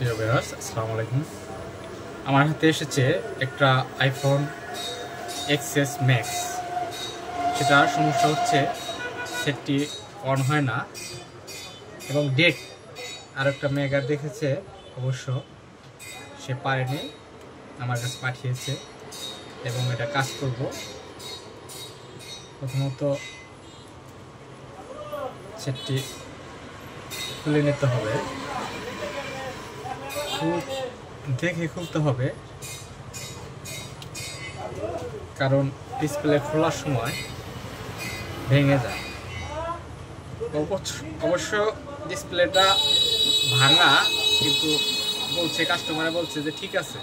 প্রিয় ভিউয়ার্স, আসসালামু আলাইকুম। আমার হাতে এসেছে একটা আইফোন XS Max। সেটার সমস্যা হচ্ছে সেটটি অন হয় না এবং ডেট আর একটা মেগা দেখেছে, অবশ্য সে পারেনি, আমার কাছে পাঠিয়েছে এবং এটা কাজ করব। প্রথমত সেটটি খুলে নিতে হবে, দেখে খুলতে হবে, কারণ ডিসপ্লে খোলার সময় ভেঙে যায়। অবশ্য ডিসপ্লেটা ভাঙা, কিন্তু বলছে, কাস্টমারে বলছে যে ঠিক আছে,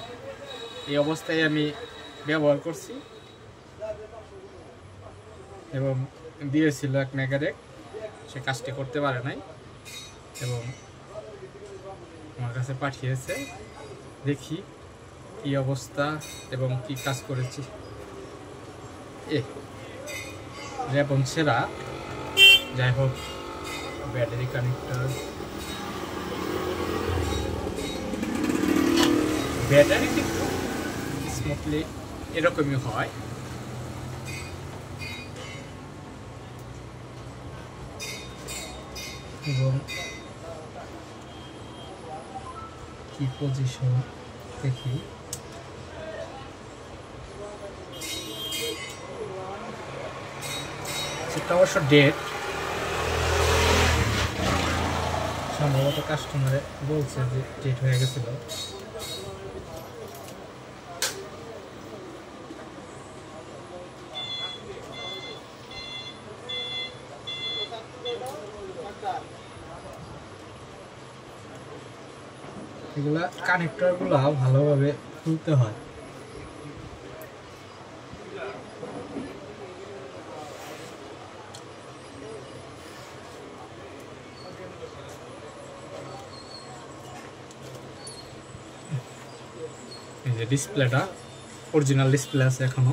এই অবস্থায় আমি ব্যবহার করছি এবং দিয়েছিল এক মেকানিক, সে কাজটি করতে পারে নাই এবং আমার কাছে পাঠিয়েছে। দেখি কি অবস্থা এবং কি কাজ করেছি। রেপন সেরা, যাই হোক, ব্যাটারি কানেক্টর, ব্যাটারি কিন্তু স্মুথলি এরকমই হয়। এবং কি পজিশন দেখি, সেটা অবশ্য ডেট সম্ভবত কাস্টমারে বলছে যে ডেট হয়ে গেছিল। এগুলা কানেক্টর গুলা ভালোভাবে খুলতে হয়। এই যে ডিসপ্লেটা অরিজিনাল ডিসপ্লে আছে এখনো,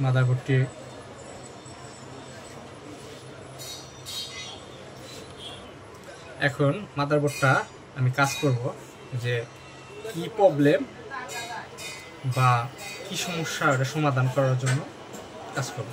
মাদারবোর্ডটি এখন মাদারবোর্ডটা আমি কাজ করব, যে কি প্রবলেম বা কি সমস্যা, ওটা সমাধান করার জন্য কাজ করব।